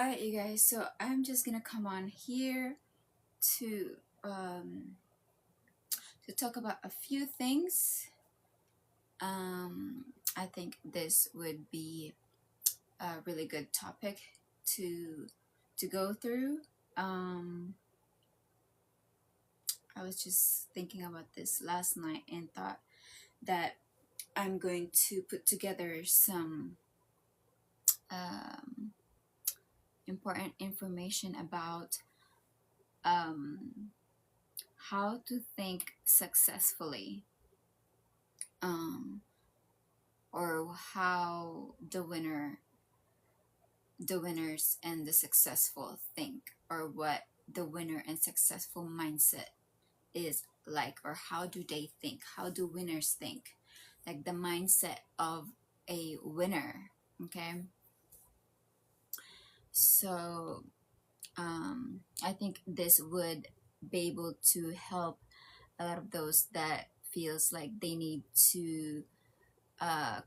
Alright, you guys, so I'm just gonna come on here to um talk about a few things. I think this would be a really good topic to go through. I was just thinking about this last night and thought that I'm going to put together some um, important information about how to think successfully, or how the winners and the successful think, or what the winner and successful mindset is like, or how do they think, how do winners think, like the mindset of a winner. Okay, so I think this would be able to help a lot of those that feels like they need to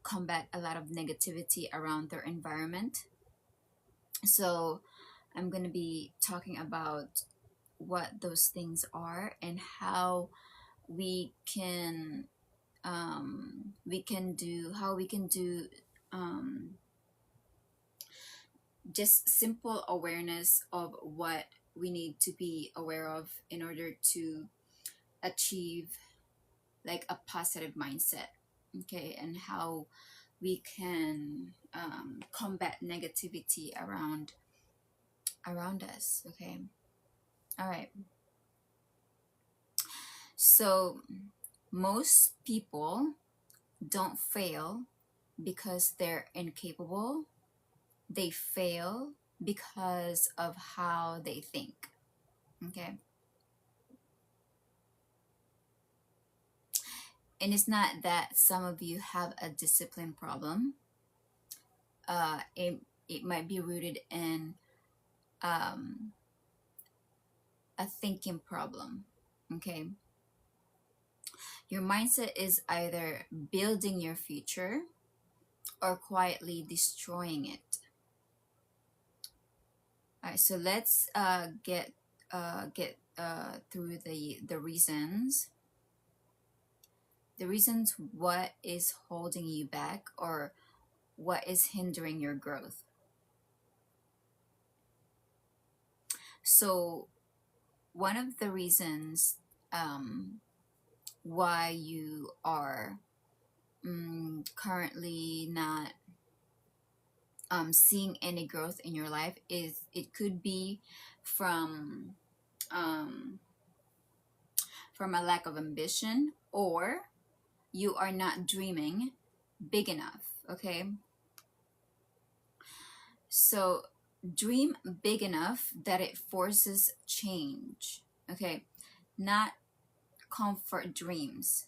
combat a lot of negativity around their environment. So I'm going to be talking about what those things are and how we can do just simple awareness of what we need to be aware of in order to achieve like a positive mindset. Okay, and how we can combat negativity around us. Okay, all right. So most people don't fail because they're incapable. They fail because of how they think. Okay, and it's not that some of you have a discipline problem. It might be rooted in um, a thinking problem. Okay, your mindset is either building your future or quietly destroying it. All right, so let's get through the reasons. The reasons what is holding you back or what is hindering your growth. So one of the reasons why you are currently not seeing any growth in your life is it could be from a lack of ambition, or you are not dreaming big enough. Okay, so dream big enough that it forces change. Okay, not comfort dreams,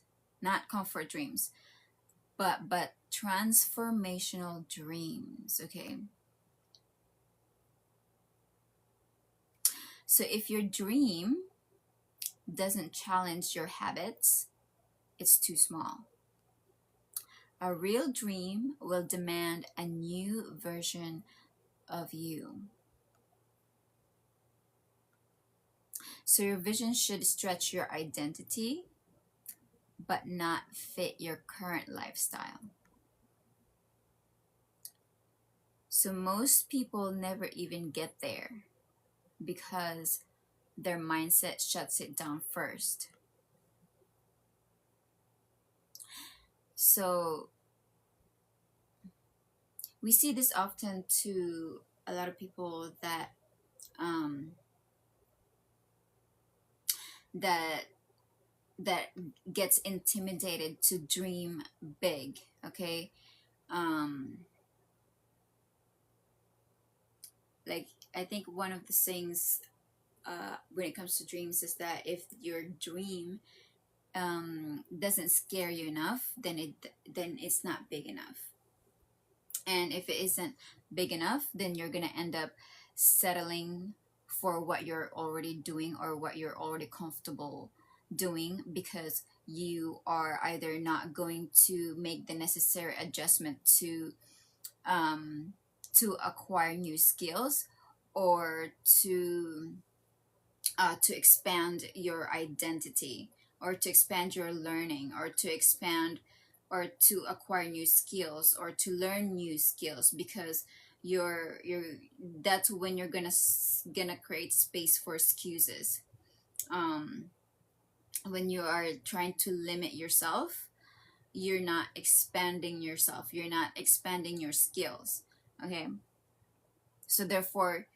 but transformational dreams. Okay, so if your dream doesn't challenge your habits, it's too small. A real dream will demand a new version of you. So your vision should stretch your identity, but not fit your current lifestyle. So most people never even get there because their mindset shuts it down first. So we see this often to a lot of people that that gets intimidated to dream big. Okay, like I think one of the things when it comes to dreams is that if your dream doesn't scare you enough, then it's not big enough. And if it isn't big enough, then you're gonna end up settling for what you're already doing or what you're already comfortable doing, because you are either not going to make the necessary adjustment to acquire new skills, or to expand your identity, or to expand your learning, or to expand, or to acquire new skills, or to learn new skills, because you're that's when you're gonna create space for excuses. um when you are trying to limit yourself, you're not expanding yourself, you're not expanding your skills. Okay, so therefore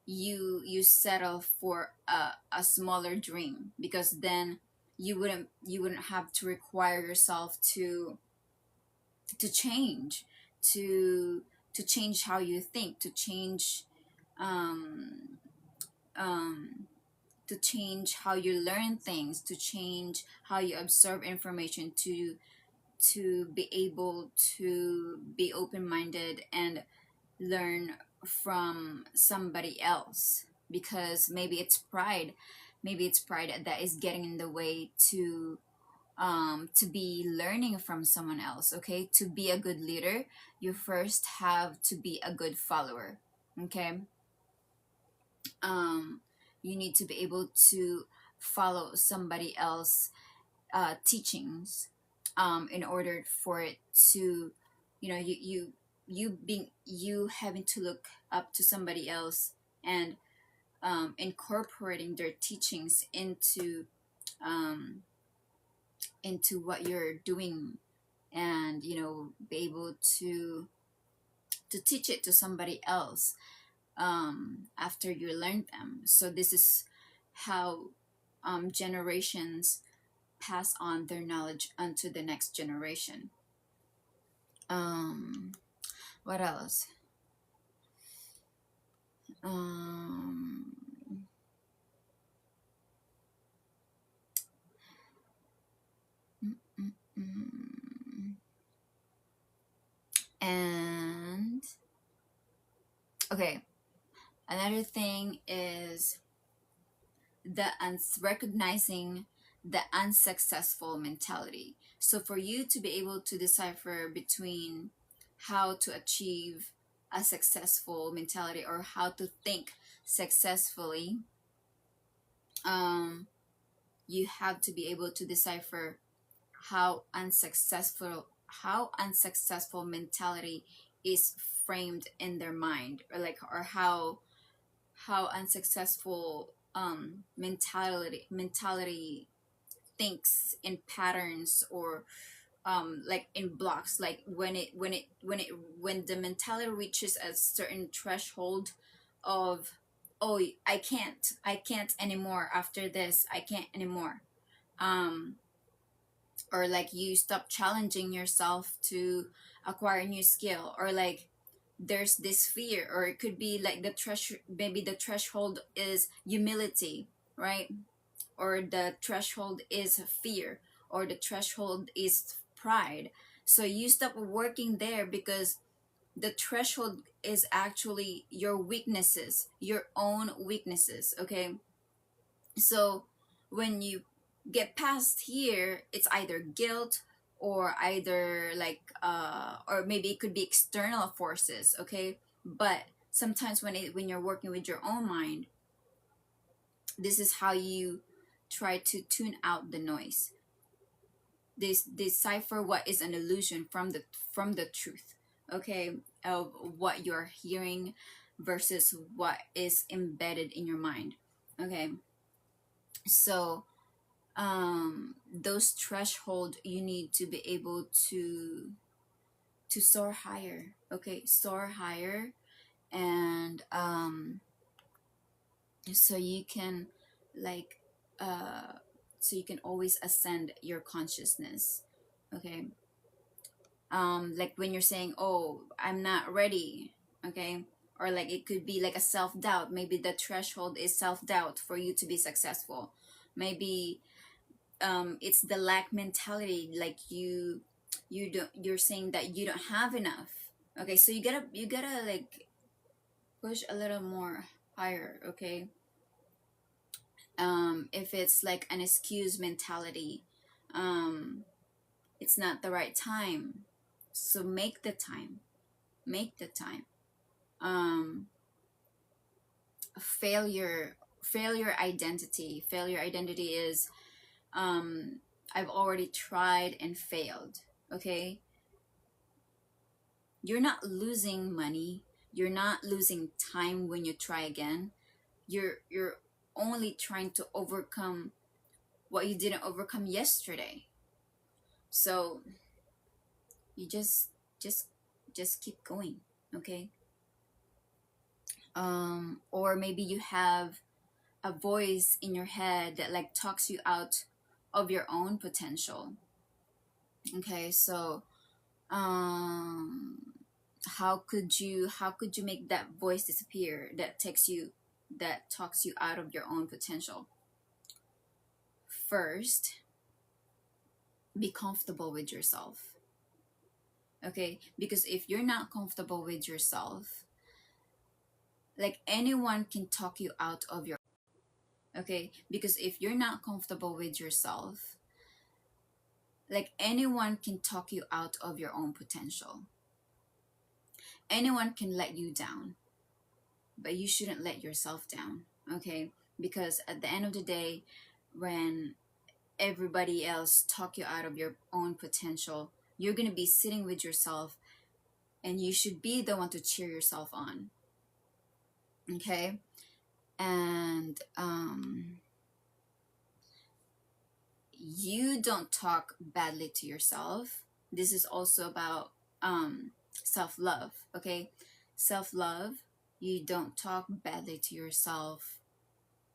you settle for a smaller dream, because then you wouldn't have to require yourself to change, to to change how you think, um um to change how you learn things, to change how you observe information, to be able to be open-minded and learn from somebody else, because maybe it's pride that is getting in the way to be learning from someone else. Okay, to be a good leader, you first have to be a good follower. Okay, um you need to be able to follow somebody else teachings, in order for it to, you having to look up to somebody else, and incorporating their teachings um, into what you're doing, and be able to teach it to somebody else, after you learn them. So this is how generations pass on their knowledge onto the next generation. um what else? um mm, mm, mm. And okay, another thing is recognizing the unsuccessful mentality. So for you to be able to decipher between how to achieve a successful mentality, or how to think successfully, um, you have to be able to decipher how unsuccessful mentality is framed in their mind, or how unsuccessful mentality thinks in patterns, or like in blocks, like when the mentality reaches a certain threshold of, oh, I can't anymore, after this I can't anymore. um or like you stop challenging yourself to acquire a new skill, or like there's this fear, or it could be like maybe the threshold is humility, right? Or the threshold is fear, or the threshold is pride. So you stop working there, because the threshold is actually your weaknesses, your own weaknesses. Okay, so when you get past here, it's either guilt, or either like or maybe it could be external forces. Okay, but sometimes when you're working with your own mind, this is how you try to tune out the noise. This decipher what is an illusion from the truth. Okay, of what you're hearing versus what is embedded in your mind. Okay, so those threshold, you need to be able to soar higher. Okay, soar higher, and so you can, like, uh so you can always ascend your consciousness. Okay, like when you're saying, oh, I'm not ready. Okay, or like it could be like a self-doubt. Maybe the threshold is self-doubt for you to be successful. Maybe it's the lack mentality, like you're saying that you don't have enough. Okay, so you gotta like push a little more higher. Okay, if it's like an excuse mentality, um it's not the right time, so make the time. um failure identity. Failure identity is, I've already tried and failed. Okay, you're not losing money, you're not losing time when you try again. You're only trying to overcome what you didn't overcome yesterday. So you just just keep going. Okay. Or maybe you have a voice in your head that like talks you out of your own potential. Okay, so um how could you make that voice disappear that talks you out of your own potential? First, be comfortable with yourself. Okay, because if you're not comfortable with yourself, like anyone can talk you out of your, okay, because if you're not comfortable with yourself, like anyone can talk you out of your own potential. Anyone can let you down, but you shouldn't let yourself down. Okay, because at the end of the day, when everybody else talk you out of your own potential, you're going to be sitting with yourself, and you should be the one to cheer yourself on. Okay, and you don't talk badly to yourself. This is also about self-love. Okay, self-love, you don't talk badly to yourself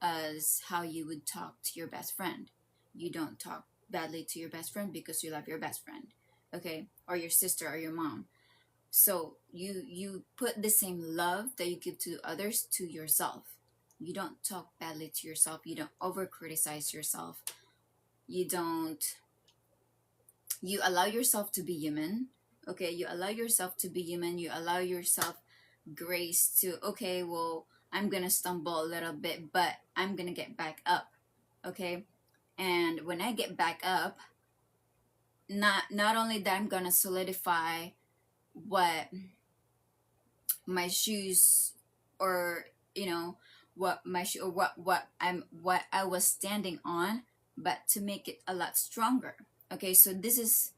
as how you would talk to your best friend. You don't talk badly to your best friend because you love your best friend. Okay, or your sister or your mom. So you put the same love that you give to others to yourself. You don't talk badly to yourself, you don't over criticize yourself, you don't, you allow yourself to be human. Okay, you allow yourself to be human, you allow yourself grace to, okay, well, I'm gonna stumble a little bit, but I'm gonna get back up. Okay, and when I get back up, not only that, I'm gonna solidify what my shoes, or what my shoe, or what I was standing on, but to make it a lot stronger. Okay, so this is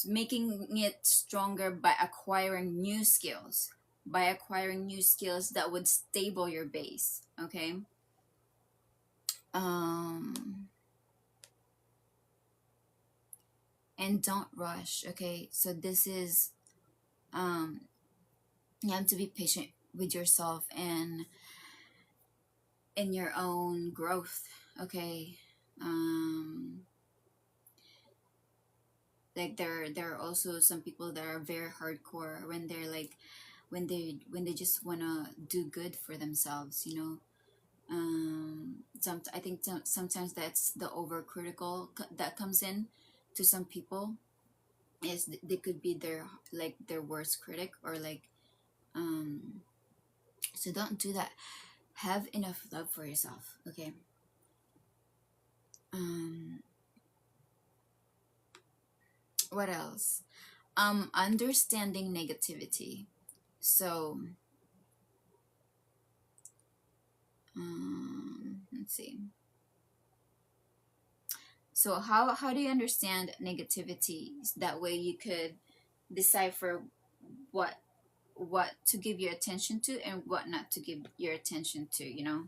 making it stronger by acquiring new skills, that would stable your base. Okay, and don't rush. Okay, so this is, you have to be patient with yourself and in your own growth. Okay, like there are also some people that are very hardcore when they're like, when they just want to do good for themselves, I think sometimes that's the overcritical that comes in to some people, is they could be their worst critic, or like, so don't do that. Have enough love for yourself. Okay, what else? Understanding negativity. So let's see. So how do you understand negativity? That way you could decipher what to give your attention to and what not to give your attention to.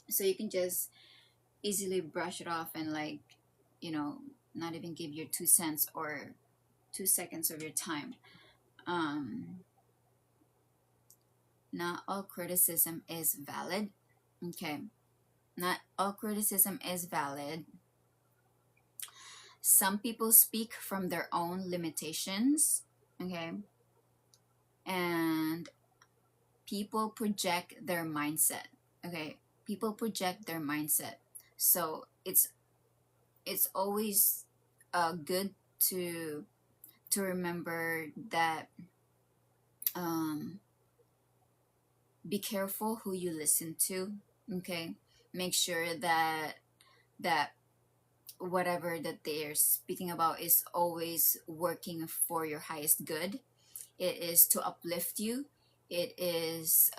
So you can just easily brush it off and, like, not even give your 2 cents or 2 seconds of your time. Not all criticism is valid. Okay, not all criticism is valid. Some people speak from their own limitations. Okay, and people project their mindset. Okay, people project their mindset. So it's always good to remember that, be careful who you listen to. Okay, make sure that whatever that they're speaking about is always working for your highest good. It is to uplift you. It is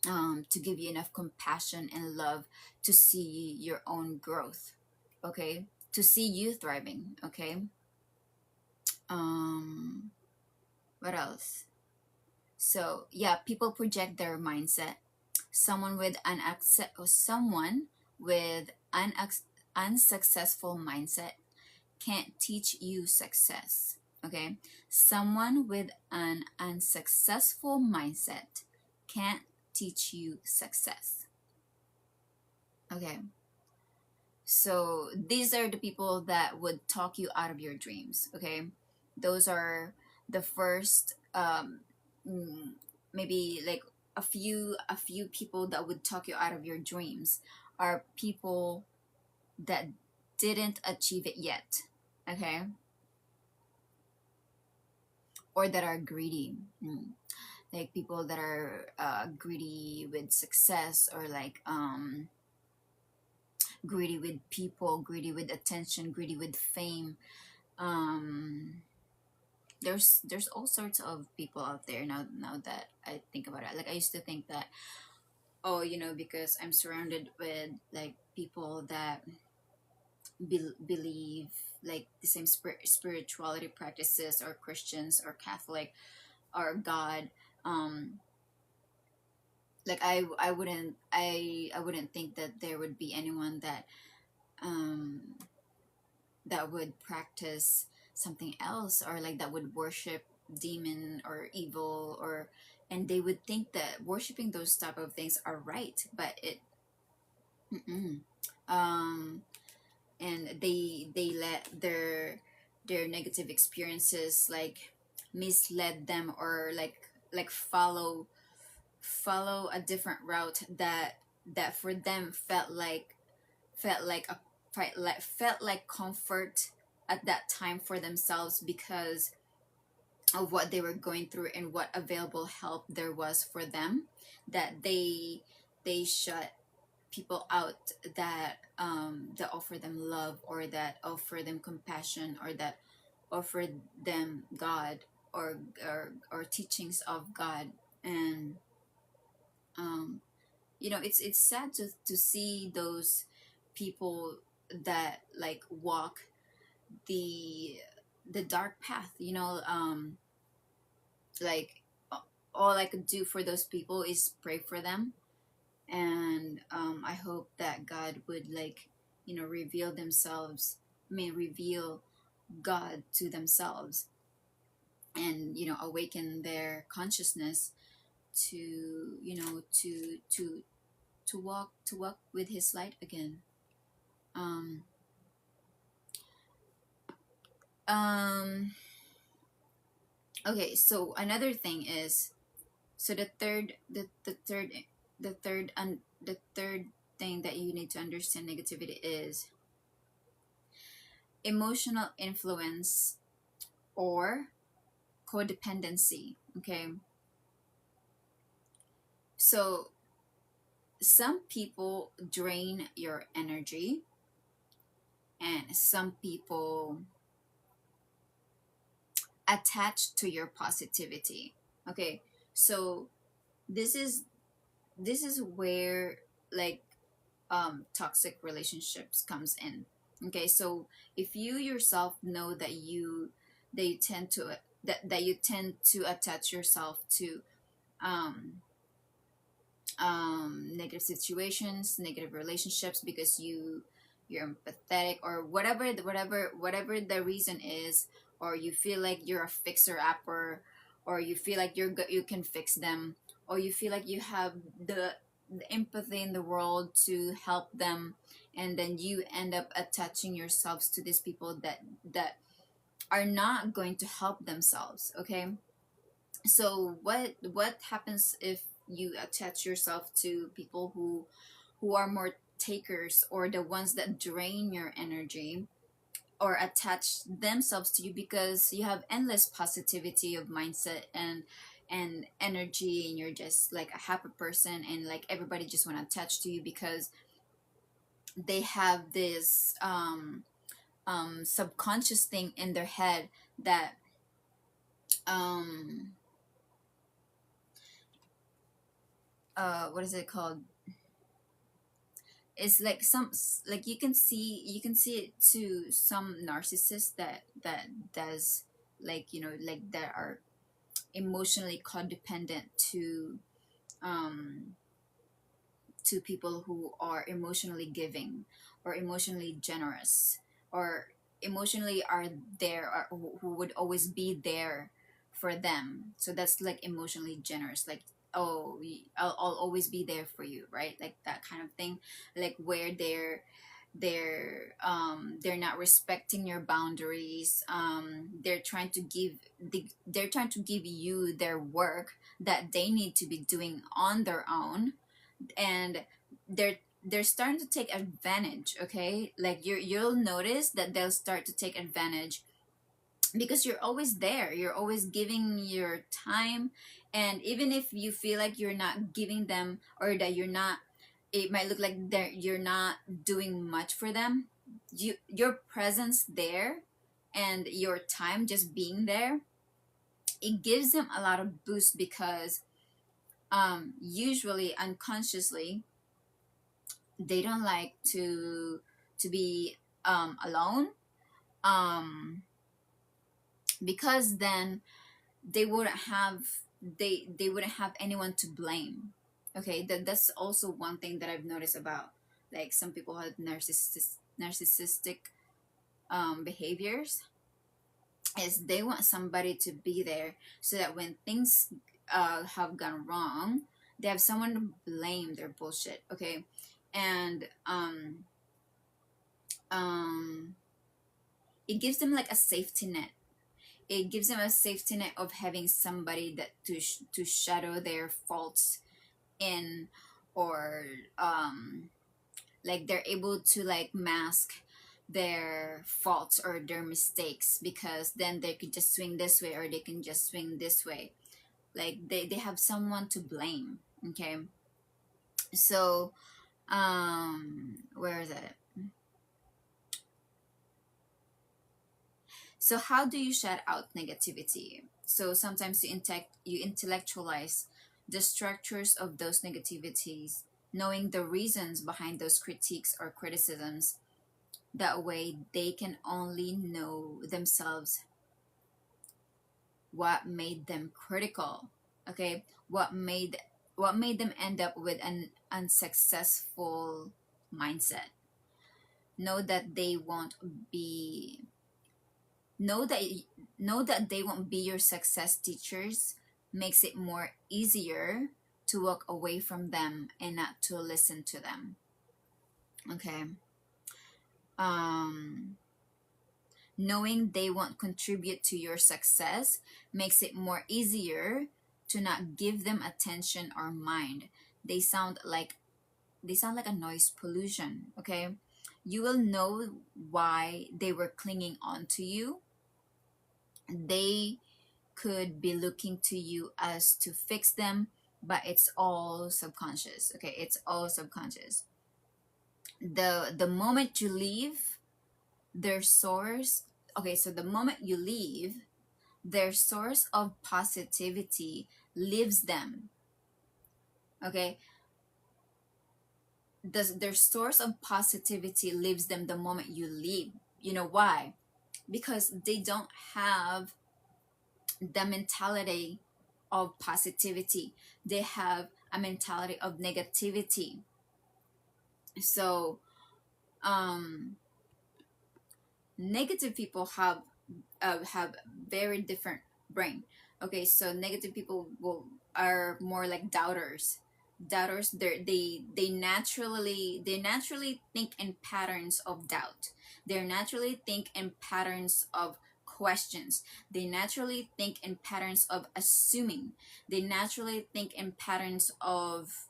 to give you enough compassion and love to see your own growth, okay, to see you thriving, okay. um what else? So yeah, people project their mindset. Someone with an someone with an unsuccessful mindset can't teach you success, okay. Someone with an unsuccessful mindset can't teach you success, okay. So these are the people that would talk you out of your dreams, okay. Those are the first mm, maybe like a few people that would talk you out of your dreams are people that didn't achieve it yet, okay, or that are greedy. Like people that are greedy with success, or like greedy with people, greedy with attention, greedy with fame. um there's all sorts of people out there now that I think about it. Like I used to think that, oh, because I'm surrounded with like people that believe like the same spirituality practices, or Christians or Catholic or God. um like I wouldn't think that there would be anyone um that would practice something else, or like that would worship demon or evil, or and they would think that worshiping those type of things are right, but it mm-mm. um and they let their negative experiences like misled them, or like follow a different route that for them felt like a felt like comfort at that time for themselves, because of what they were going through and what available help there was for them, that they shut people out that offer them love, or that offer them compassion, or that offer them God, or teachings of God. And um it's sad to see those people that like walk the the dark path, like all I could do for those people is pray for them. And I hope that God would like reveal themselves, reveal God to themselves, and awaken their consciousness to to walk with his light again. um um okay, so another thing is, so the third thing that you need to understand negativity is emotional influence or codependency, okay. So some people drain your energy, and some people attach to your positivity, okay. So this is where like toxic relationships comes in, okay. So if you yourself know that you tend to attach yourself to um negative situations, negative relationships, because you're empathetic, or whatever the reason is, or you feel like you're a fixer upper, or you feel like you can fix them, or you feel like you have the empathy in the world to help them, and then you end up attaching yourselves to these people that are not going to help themselves, okay. So what happens if you attach yourself to people who are more takers, or the ones that drain your energy, or attach themselves to you because you have endless positivity of mindset and energy, and you're just like a happy person, and like everybody just want to attach to you because they have this subconscious thing in their head that um what is it called, it's like some, like you can see it to some narcissists that does, like, you know, like that are emotionally codependent um to people who are emotionally giving or emotionally generous or emotionally are there, or who would always be there for them. So that's like emotionally generous, like, oh, I'll always be there for you, right? Like that kind of thing. Like where they're not respecting your boundaries. They're trying to give they're trying to give you their work that they need to be doing on their own, and they're starting to take advantage. Okay, like you'll notice that they'll start to take advantage because you're always there, you're always giving your time. And even if you feel like you're not giving them, or that you're not, it might look like that you're not doing much for them, your presence there and your time just being there, it gives them a lot of boost because usually unconsciously they don't like to be alone, um because then they wouldn't have they wouldn't have anyone to blame. Okay, that's also one thing that I've noticed about, like, some people have narcissistic behaviors, is they want somebody to be there so that when things have gone wrong, they have someone to blame their bullshit. Okay, and um it gives them like a safety net. It gives them a safety net of having somebody that to shadow their faults in, or like they're able to like mask their faults or their mistakes, because then they could just swing this way or they can just swing this way. Like they have someone to blame. Okay, so where is it? So how do you shut out negativity? So sometimes you intellectualize the structures of those negativities, knowing the reasons behind those critiques or criticisms. That way they can only know themselves what made them critical. Okay? What made them end up with an unsuccessful mindset. Know that they won't be know that know that they won't be your success teachers makes it more easier to walk away from them and not to listen to them. Okay, um knowing they won't contribute to your success makes it more easier to not give them attention or mind. they sound like they sound like a noise pollution. Okay, you will know why they were clinging on to you. They could be looking to you as to fix them, but it's all subconscious. Okay, it's all subconscious. The moment you leave their source, okay, so the moment you leave, their source of positivity leaves them. Okay, their source of positivity leaves them the moment you leave. You know why? Because they don't have the mentality of positivity, they have a mentality of negativity. So um negative people have very different brain. Okay, so negative people are more like doubters. They naturally think in patterns of doubt. They naturally think in patterns of questions. They naturally think in patterns of assuming. They naturally think in patterns of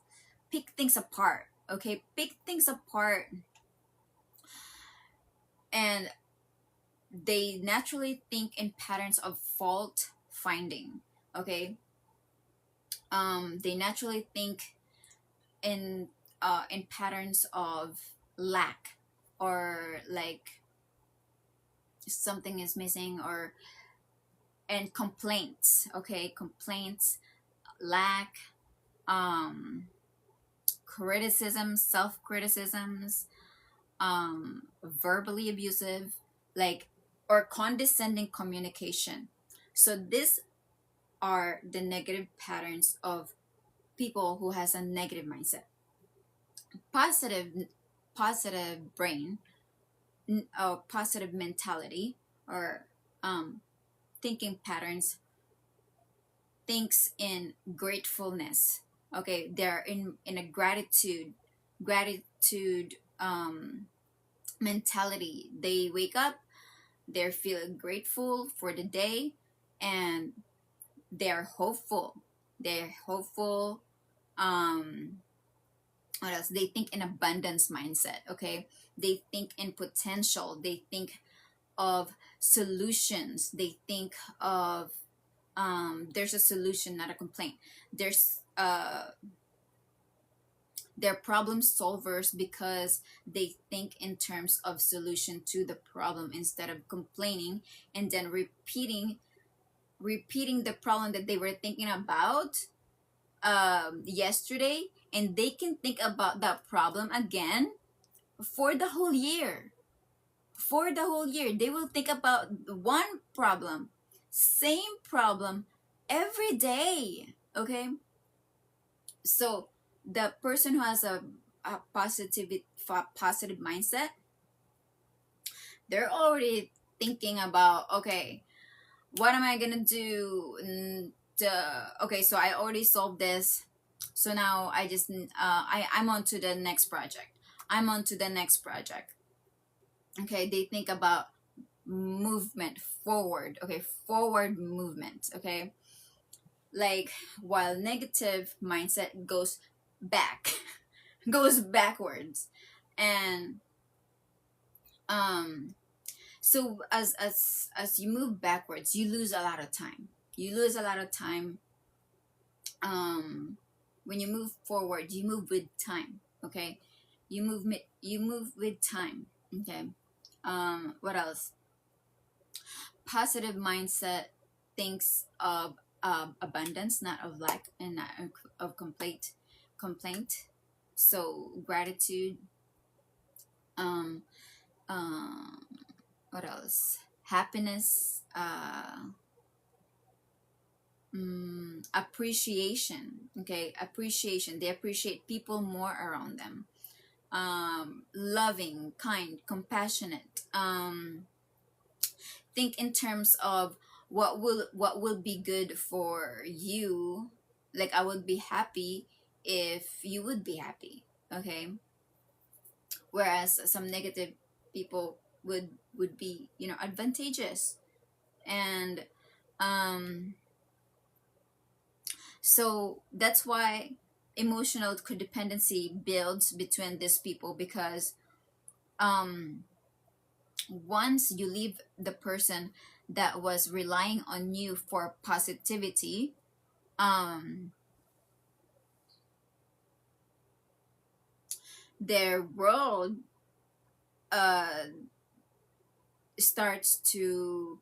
pick things apart. Okay, pick things apart. And they naturally think in patterns of fault finding. Okay, they naturally think in patterns of lack, or like something is missing, or and complaints. Okay, complaints, lack, criticisms, self-criticisms, verbally abusive, like, or condescending communication. So these are the negative patterns of people who has a negative mindset. Positive brain, positive mentality, or thinking patterns, thinks in gratefulness. Okay, they're in a gratitude mentality. They wake up, they're feeling grateful for the day, and they're hopeful. They're hopeful. What else? They think in abundance mindset. Okay, they think in potential. They think of solutions. They think of there's a solution, not a complaint. There's they're problem solvers because they think in terms of solution to the problem instead of complaining and then repeating the problem that they were thinking about yesterday, and they can think about that problem again for the whole year. For the whole year, they will think about one problem, same problem every day. Okay, so the person who has a positive mindset, they're already thinking about, okay, what am I gonna do? Okay, so I already solved this, so now I just I'm on to the next project. I'm on to the next project. Okay, they think about movement forward. Okay, forward movement. Okay, like, while negative mindset goes back, goes backwards. And so as you move backwards, you lose a lot of time. You lose a lot of time. When you move forward, you move with time. Okay, you move with time. Okay. What else? Positive mindset thinks of abundance, not of lack, and not of complaint. So gratitude. um what else? Happiness. Appreciation. Okay, appreciation. They appreciate people more around them. Loving, kind, compassionate. Think in terms of what will be good for you. Like, I would be happy if you would be happy. Okay, whereas some negative people would be, advantageous. And so that's why emotional codependency builds between these people, because once you leave the person that was relying on you for positivity, their world uh starts to,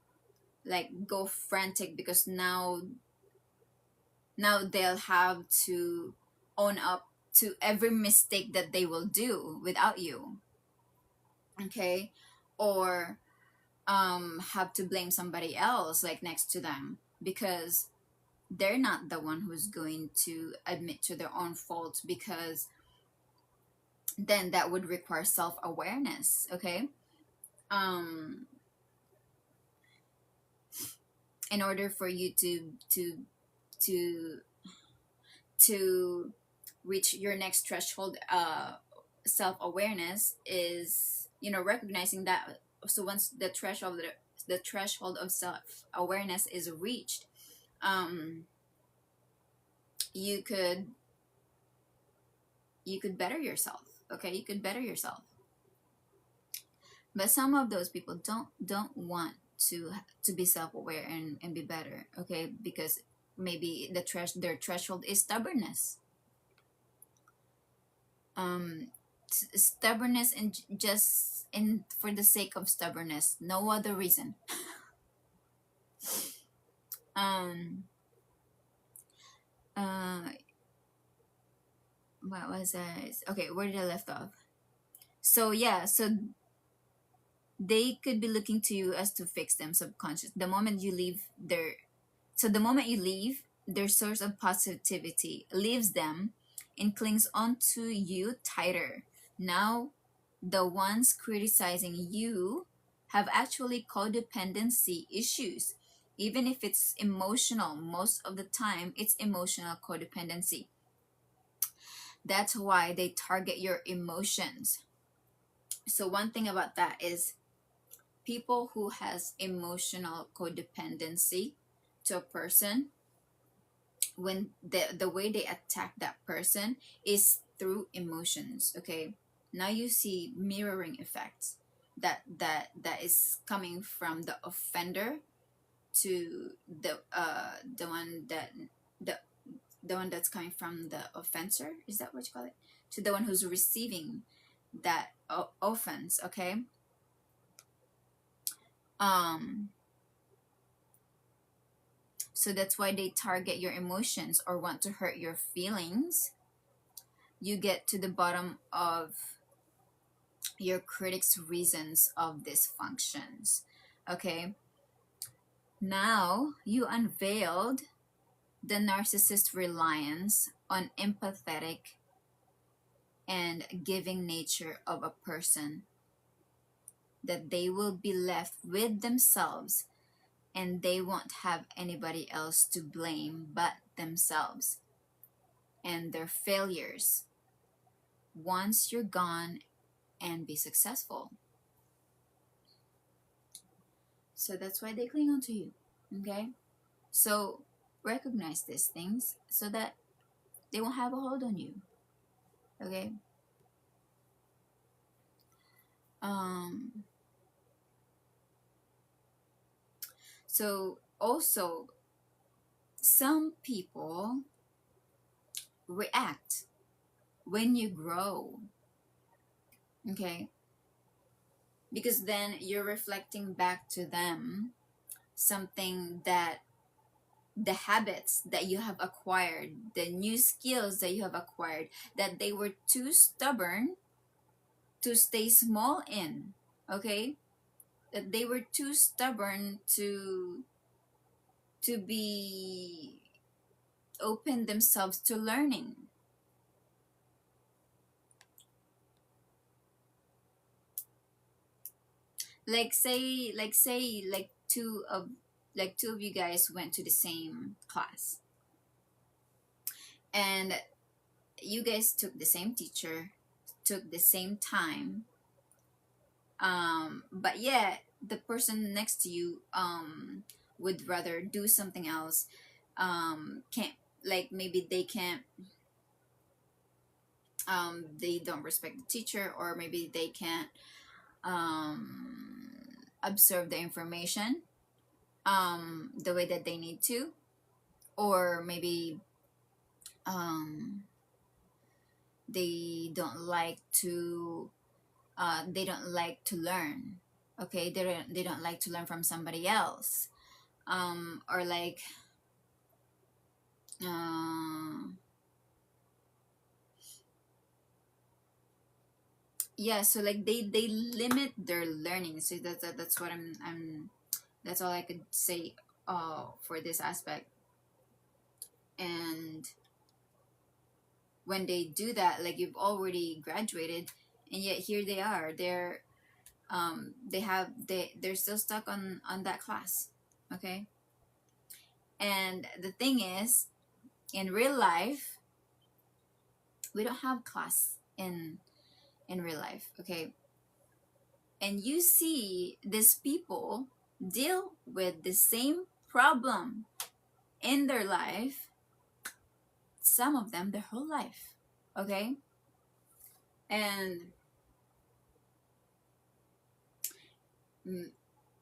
like, go frantic, because now they'll have to own up to every mistake that they will do without you. Okay, or have to blame somebody else, like, next to them, because they're not the one who's going to admit to their own faults, because then that would require self-awareness. Okay, um in order for you to to reach your next threshold, self-awareness is, recognizing that. So once the threshold of self-awareness is reached, um you could better yourself. Okay, you could better yourself. But some of those people don't want to be self-aware and be better. Okay, because maybe their threshold is stubbornness. um Stubbornness, and just in for the sake of stubbornness, no other reason. um uh what was I? Okay, where did I left off? So yeah, so they could be looking to you as to fix them subconscious. The moment you leave their, so the moment you leave, their source of positivity leaves them and clings onto you tighter. Now, the ones criticizing you have actually codependency issues. Even if it's emotional, most of the time it's emotional codependency. That's why they target your emotions. So one thing about that is people who has emotional codependency to a person, when the way they attack that person is through emotions. Okay, now you see mirroring effects, that is coming from the offender to the one that the the one that's coming from the offender, is that what you call it, to the one who's receiving that offense. Okay, um so that's why they target your emotions or want to hurt your feelings. You get to the bottom of your critic's reasons of dysfunctions. Okay, now you unveiled the narcissist reliance on empathetic and giving nature of a person, that they will be left with themselves and they won't have anybody else to blame but themselves and their failures once you're gone and be successful. So that's why they cling on to you. Okay, so recognize these things so that they won't have a hold on you. Okay, so also some people react when you grow. Okay, because then you're reflecting back to them something that, the habits that you have acquired, the new skills that you have acquired, that they were too stubborn to stay small in. Okay, that they were too stubborn to be open themselves to learning. Like two of you guys went to the same class, and you guys took the same teacher, took the same time, but yeah, the person next to you would rather do something else. Can't, like maybe they can't, they don't respect the teacher, or maybe they can't observe the information the way that they need to, or maybe um they don't like to, they don't like to learn. Okay, they don't like to learn from somebody else, or like uh, yeah, so like they limit their learning. So that's what I'm that's all I could say for this aspect. And when they do that, like you've already graduated and yet here they are, they're still stuck on that class. Okay, and the thing is, in real life we don't have class in real life. Okay, and you see these people deal with the same problem in their life, some of them their whole life. Okay, and mm,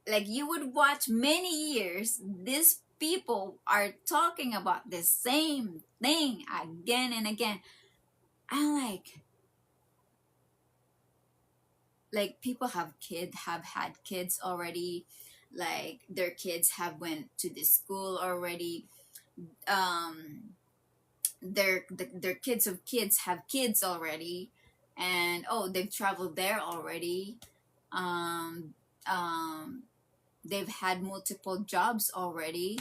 like you would watch many years, these people are talking about the same thing again and again. I'm like people have had kids already, like their kids have went to the school already, um their kids of kids have kids already, and oh, they've traveled there already. um they've had multiple jobs already,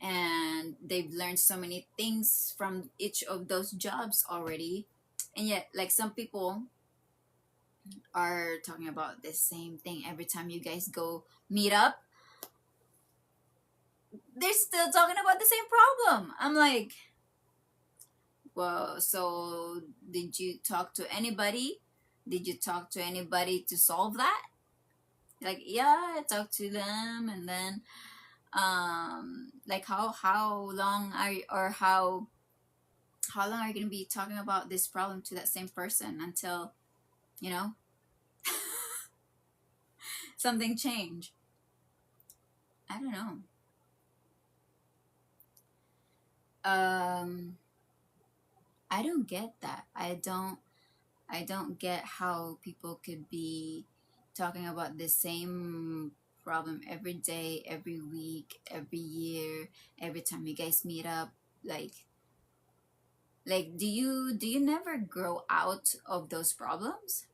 and they've learned so many things from each of those jobs already. And yet, like, some people are talking about the same thing every time you guys go meet up. They're still talking about the same problem. I'm like, well, so did you talk to anybody? Did you talk to anybody to solve that? Like, yeah, I talked to them, and then like, how long are you, or how long are you gonna be talking about this problem to that same person until, you know, something change? I don't know. um I don't get that. I don't get how people could be talking about the same problem every day, every week, every year, every time you guys meet up. Like, do you never grow out of those problems?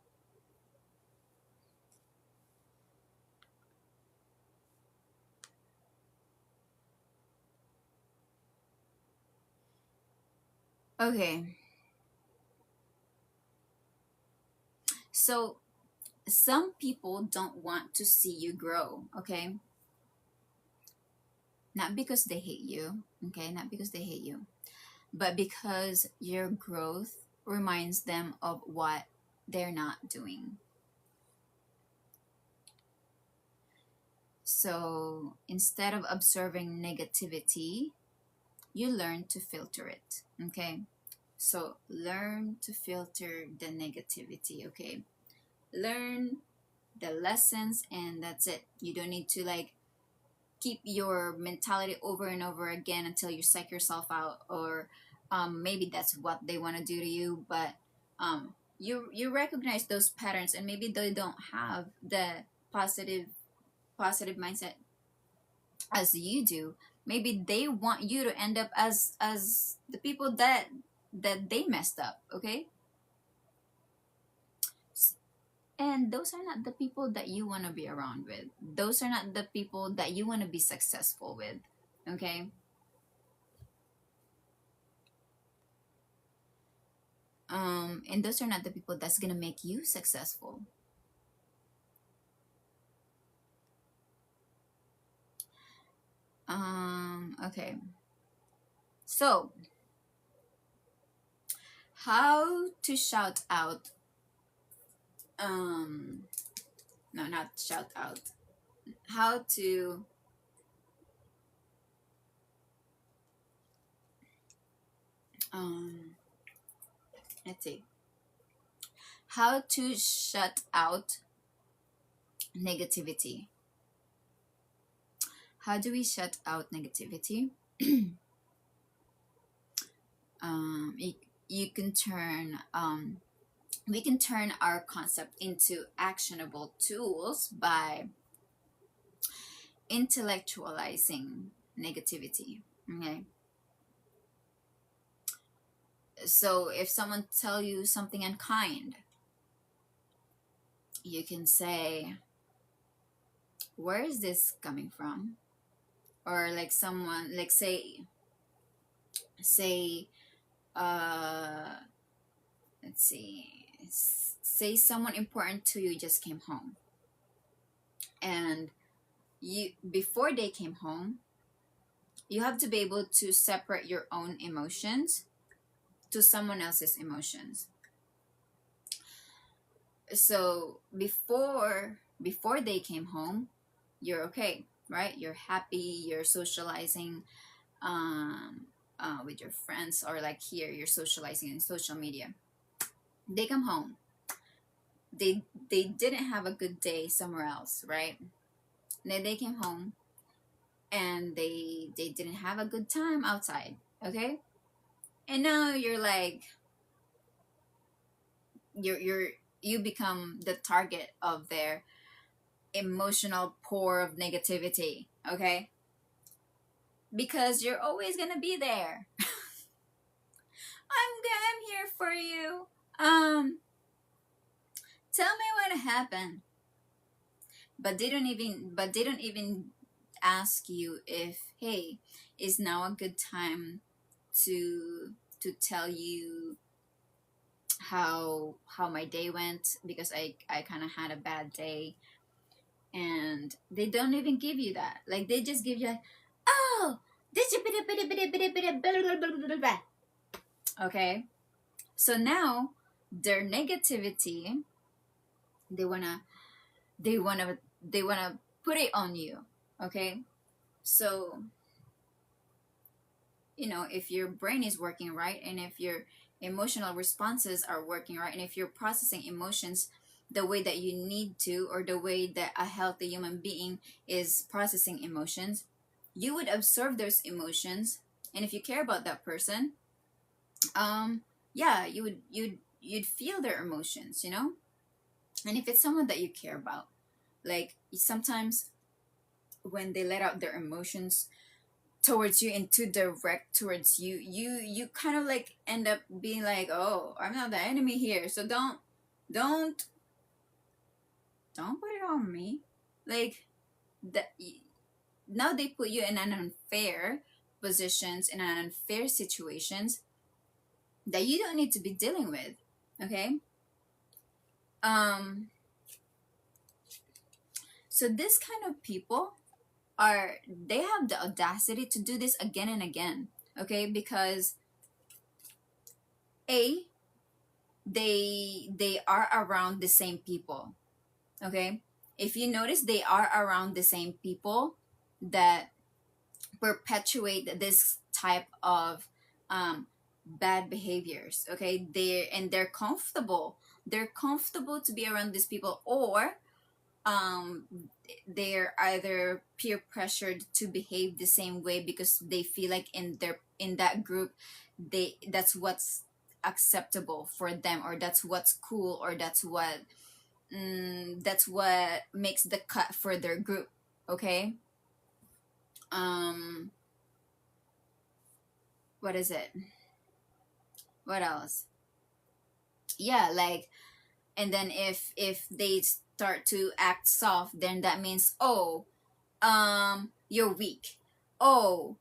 Okay. So some people don't want to see you grow, okay? Not because they hate you, okay? Not because they hate you, but because your growth reminds them of what they're not doing. So instead of observing negativity, you learn to filter it, okay? So learn to filter the negativity, okay? Learn the lessons, and that's it. You don't need to, like, keep your mentality over and over again until you psych yourself out, or maybe that's what they want to do to you. But you recognize those patterns, and maybe they don't have the positive positive mindset as you do. Maybe they want you to end up as the people that they messed up, okay? And those are not the people that you want to be around with. Those are not the people that you want to be successful with, okay? And those are not the people that's gonna make you successful. Okay. So, how to shout out? No, not shout out. How to um let's see. How to shut out negativity? How do we shut out negativity? You, you can turn we can turn our concept into actionable tools by intellectualizing negativity. Okay. So if someone tell you something unkind, you can say, where is this coming from? Or like, someone, like, say uh let's see, say someone important to you just came home, and you, before they came home, you have to be able to separate your own emotions to someone else's emotions. So before they came home, you're okay, right? You're happy, you're socializing with your friends, or like here, you're socializing in social media. They come home, they didn't have a good day somewhere else, right? Then they came home, and they didn't have a good time outside, okay? And now you're like, you're you become the target of their emotional pour of negativity, okay? Because you're always gonna be there. I'm here for you. Tell me what happened. But they don't even ask you if, hey, is now a good time to tell you how my day went, because I kind of had a bad day. And they don't even give you that. Like, they just give you like, oh, this. Okay, so now their negativity, they wanna they wanna they wanna put it on you. Okay, so if your brain is working right, and if your emotional responses are working right, and if you're processing emotions the way that you need to, or the way that a healthy human being is processing emotions, you would observe those emotions. And if you care about that person, yeah, you'd feel their emotions. And if it's someone that you care about, like, sometimes when they let out their emotions towards you and too direct towards you, you kind of like end up being like, oh, I'm not the enemy here, so don't put it on me. Like, that. Now they put you in an unfair positions, in an unfair situations that you don't need to be dealing with. Okay, so this kind of people they have the audacity to do this again and again. Okay, because a they are around the same people. Okay, if you notice, they are around the same people that perpetuate this type of bad behaviors. Okay, they're comfortable to be around these people, or um they're either peer pressured to behave the same way because they feel like in that group, that's what's acceptable for them, or that's what's cool, or that's what makes the cut for their group. Okay, um what is it, what else? Yeah, like, and then if they start to act soft, then that means, oh, you're weak. Oh,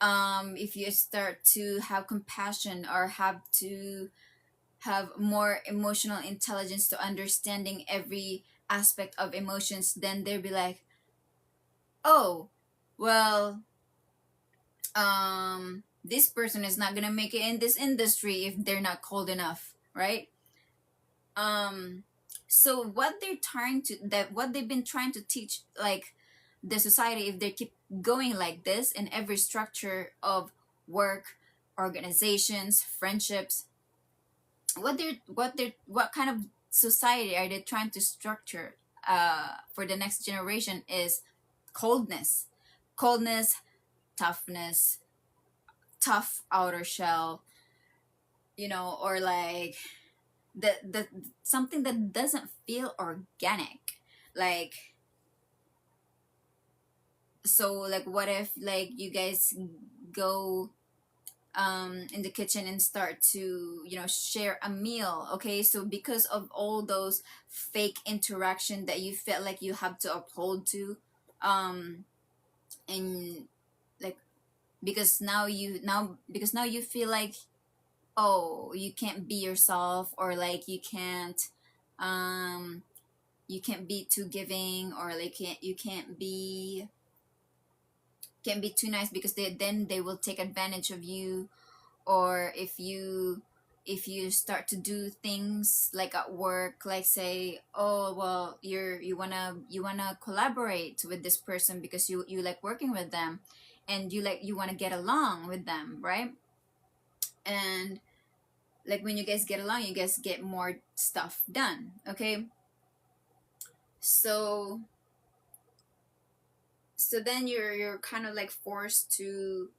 if you start to have compassion, or have to have more emotional intelligence to understanding every aspect of emotions, then they'll be like, oh, well, this person is not gonna make it in this industry if they're not cold enough, right? um so what they've been trying to teach, like, the society, if they keep going like this in every structure of work, organizations, friendships, what kind of society are they trying to structure for the next generation is coldness. Coldness, toughness, tough outer shell, or like the something that doesn't feel organic. Like, so, like, what if, like, you guys go in the kitchen and start to share a meal. Okay, so because of all those fake interaction that you felt like you have to uphold to, and, like, because now you feel like, oh, you can't be yourself, or like um you can't be too giving, or like can't be too nice, because they will take advantage of you. Or if you start to do things like at work, like, say, oh, well, you wanna collaborate with this person because you like working with them, and you want to get along with them, right? And, like, when you guys get along, you guys get more stuff done. Okay, so then you're kind of like forced to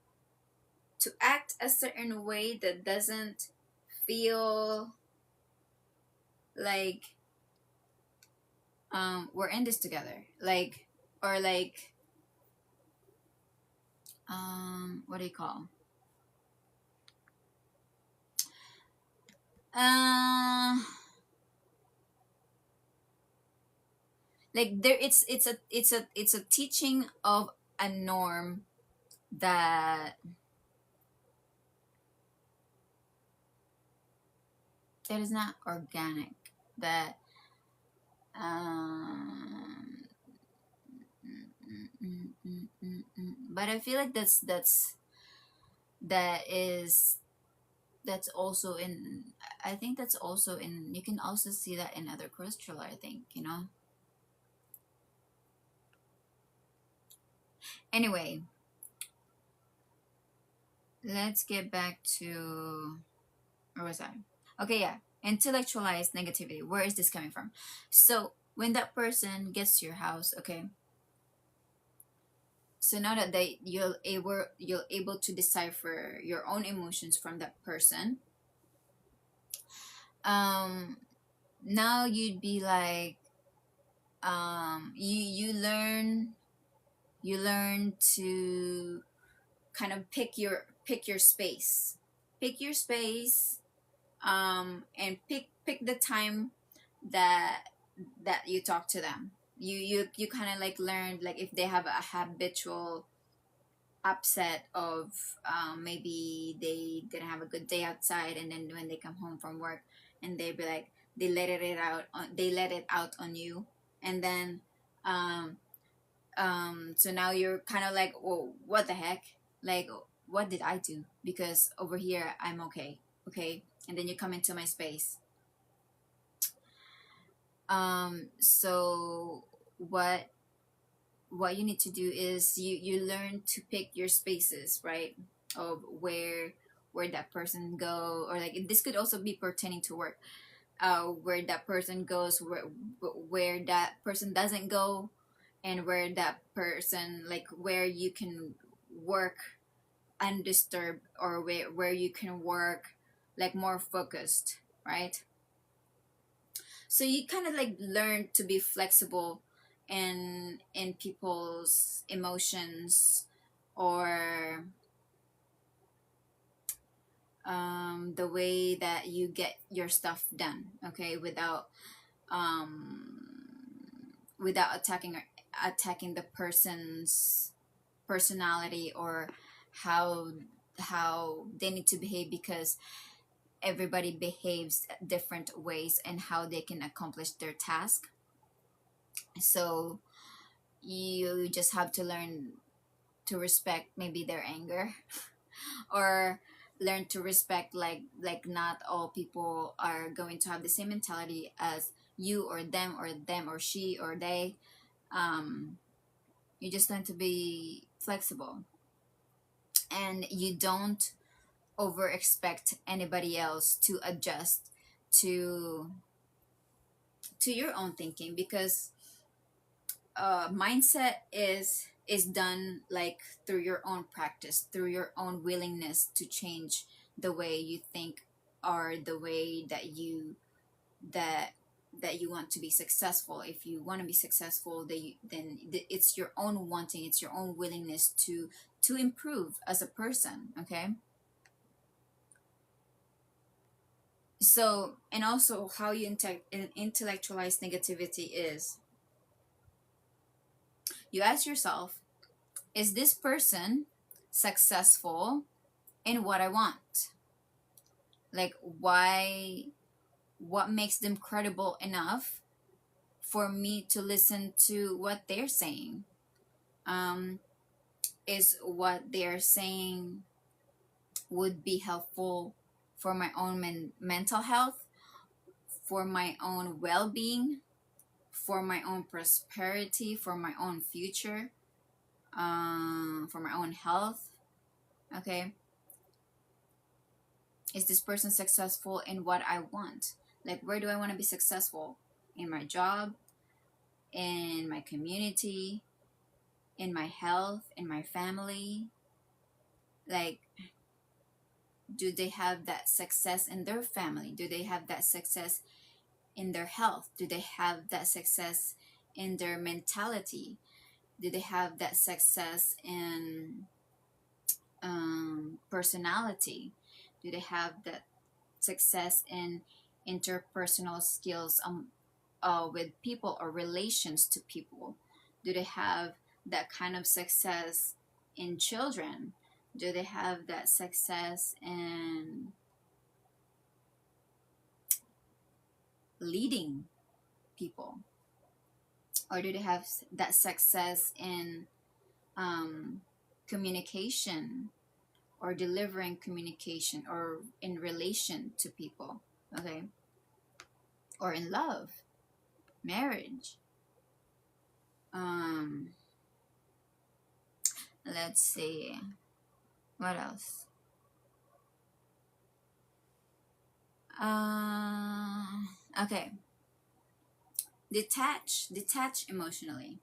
act a certain way that doesn't feel like we're in this together, like, or like, what do you call, uh like there, it's a teaching of a norm that is not organic, that um but I feel like that is that's also in, I think that's also in, you can also see that in other crystal, I think, anyway. Let's get back to, where was I? Okay, yeah. Intellectualized negativity. Where is this coming from? So when that person gets to your house, okay. So now that you're able to decipher your own emotions from that person, um, now you'd be like, you learn to kind of pick your space, pick your space, and pick the time that you talk to them. You kind of like learned, like if they have a habitual upset of, maybe they didn't have a good day outside, and then when they come home from work, and they be like, they let it out on you, and then um so now you're kind of like, oh, what the heck, like, what did I do? Because over here I'm okay, okay, and then you come into my space. So what you need to do is you learn to pick your spaces, right, of where that person go, or like this could also be pertaining to work, where that person goes, where that person doesn't go, and where that person, like where you can work undisturbed, or where you can work like more focused, right? So you kind of like learn to be flexible in people's emotions, or the way that you get your stuff done, okay, um without attacking the person's personality, or how they need to behave, because everybody behaves different ways and how they can accomplish their task. So you just have to learn to respect maybe their anger, or learn to respect, like not all people are going to have the same mentality as you, or she or they. um you just learn to be flexible, and you don't over expect anybody else to adjust to your own thinking, because mindset is done like through your own practice, through your own willingness to change the way you think, or the way that that you want to be successful. If you want to be successful, it's your own wanting, it's your own willingness to improve as a person, okay. So, and also how you intellectualize negativity is, you ask yourself, is this person successful in what I want? Like, what makes them credible enough for me to listen to what they're saying? Um, is what they're saying would be helpful for my own mental health, for my own well being, for my own prosperity, for my own future, for my own health? Okay. Is this person successful in what I want? Like, where do I want to be successful? In my job, in my community, in my health, in my family? Like, do they have that success in their family? Do they have that success in their health? Do they have that success in their mentality? Do they have that success in personality? Do they have that success in interpersonal skills with people or relations to people? Do they have that kind of success in children? Do they have that success in leading people? Or do they have that success in communication or delivering communication or in relation to people? Okay. Or in love, marriage. um let's see, what else? Okay, detach emotionally.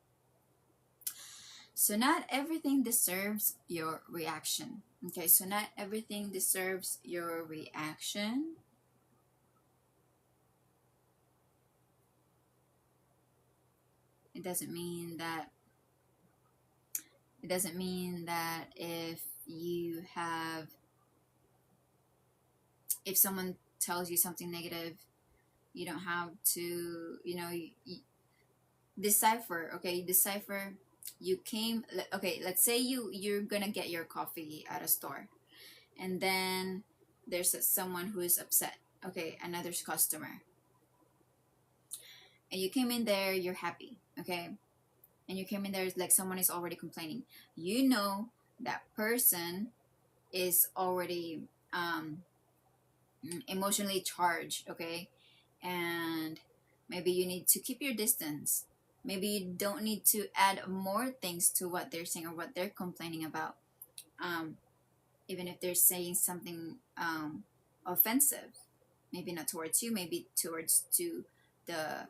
So not everything deserves your reaction. Okay, so not everything deserves your reaction. It doesn't mean that if you have, if someone tells you something negative, you don't have to, decipher. Okay, decipher. You came, okay, let's say you're gonna get your coffee at a store, and then there's someone who is upset. Okay, another customer, and you came in there, you're happy. Okay, and you came in there, like someone is already complaining. You know that person is already emotionally charged. Okay, and maybe you need to keep your distance. Maybe you don't need to add more things to what they're saying or what they're complaining about. Even if they're saying something offensive, maybe not towards you, maybe towards to the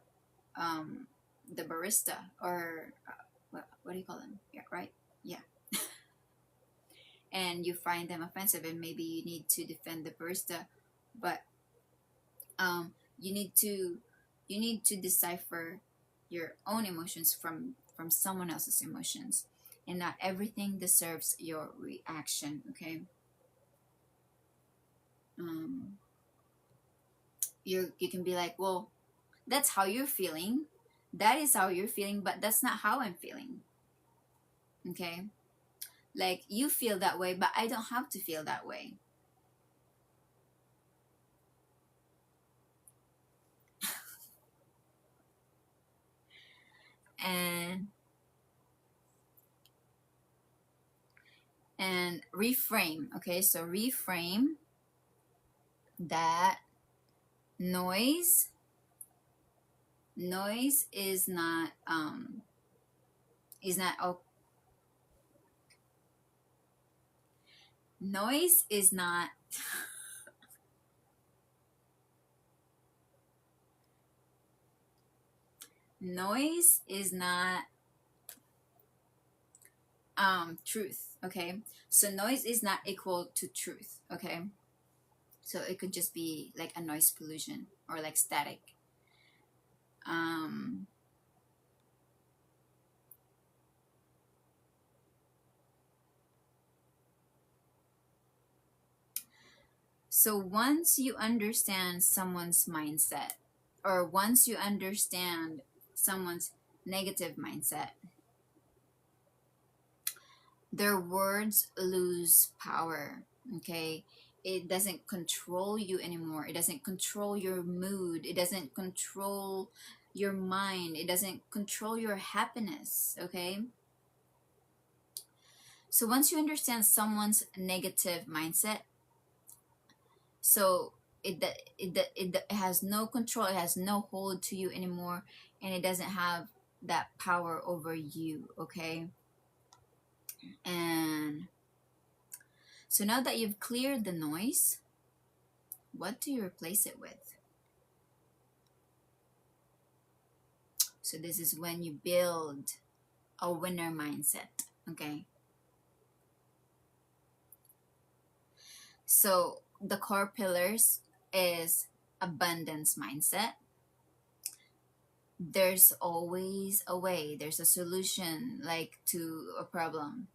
um, the barista, or what do you call them? Yeah, right. Yeah. And you find them offensive, and maybe you need to defend the barista, but you need to decipher your own emotions from someone else's emotions, and not everything deserves your reaction. Okay. um you can be like, well, that's how you're feeling, that is how you're feeling, but that's not how I'm feeling. Okay, like, you feel that way, but I don't have to feel that way. and and reframe. Okay, so reframe that noise noise is not oh, noise is not noise is not truth. Okay, so noise is not equal to truth. Okay, so it could just be like a noise pollution or like static. um so once you understand someone's mindset, or once you understand someone's negative mindset, their words lose power. Okay, it doesn't control you anymore, it doesn't control your mood, it doesn't control your mind, it doesn't control your happiness. Okay, so once you understand someone's negative mindset, so it has no control, it has no hold to you anymore, and it doesn't have that power over you. Okay, and so now that you've cleared the noise, what do you replace it with? So this is when you build a winner mindset. Okay, so the core pillars is abundance mindset. There's always a way, there's a solution, like, to a problem.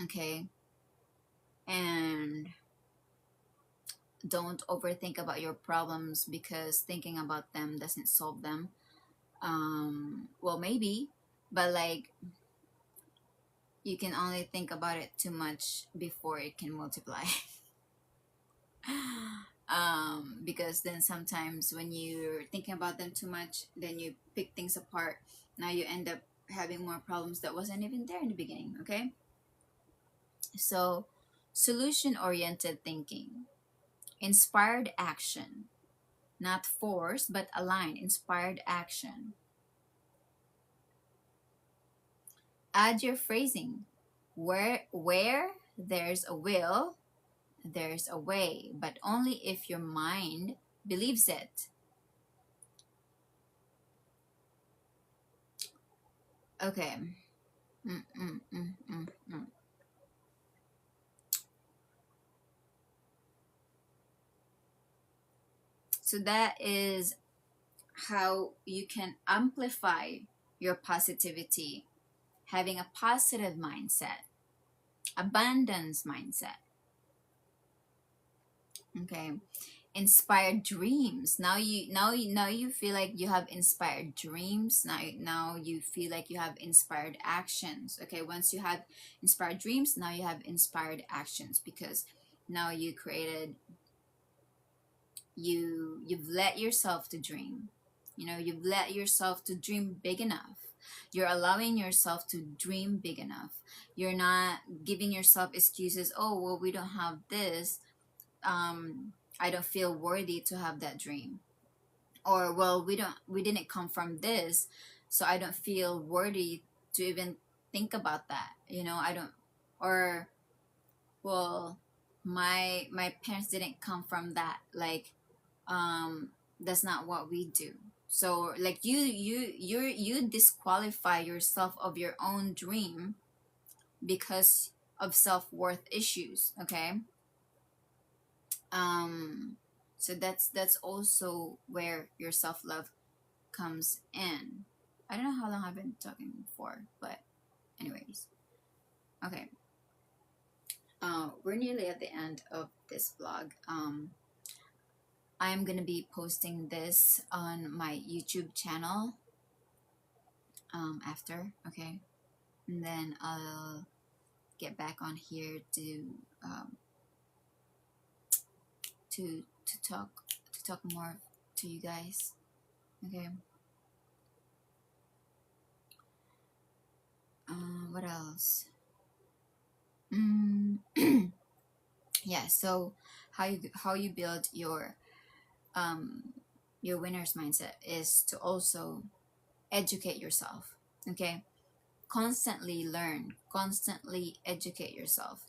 Okay, and don't overthink about your problems, because thinking about them doesn't solve them. Well, maybe, but like, you can only think about it too much before it can multiply. Because then sometimes when you're thinking about them too much, then you pick things apart. Now you end up having more problems that wasn't even there in the beginning. Okay, so solution oriented thinking, inspired action, not force but align, inspired action. Add your phrasing. Where there's a will, there's a way, but only if your mind believes it. Okay. Mm, mm, mm, mm, mm. So that is how you can amplify your positivity, having a positive mindset, abundance mindset. Okay, inspired dreams. Now you feel like you have inspired dreams. Now you feel like you have inspired actions. Okay, once you have inspired dreams, now you have inspired actions, because now you've let yourself to dream. You've let yourself to dream big enough. You're allowing yourself to dream big enough. You're not giving yourself excuses. Oh, well, we don't have this. I don't feel worthy to have that dream. Or, well, we didn't come from this, so I don't feel worthy to even think about that. I don't. Or, well, my parents didn't come from that. Like, that's not what we do. So, like, you disqualify yourself of your own dream because of self-worth issues. Okay. um so that's also where your self-love comes in. I don't know how long I've been talking for, but anyways. Okay. We're nearly at the end of this vlog. I'm gonna be posting this on my YouTube channel after. Okay, and then I'll get back on here um, to talk more to you guys. Okay. What else? Mm, yeah. So how you build um your winner's mindset is to also educate yourself. Okay, constantly learn, constantly educate yourself.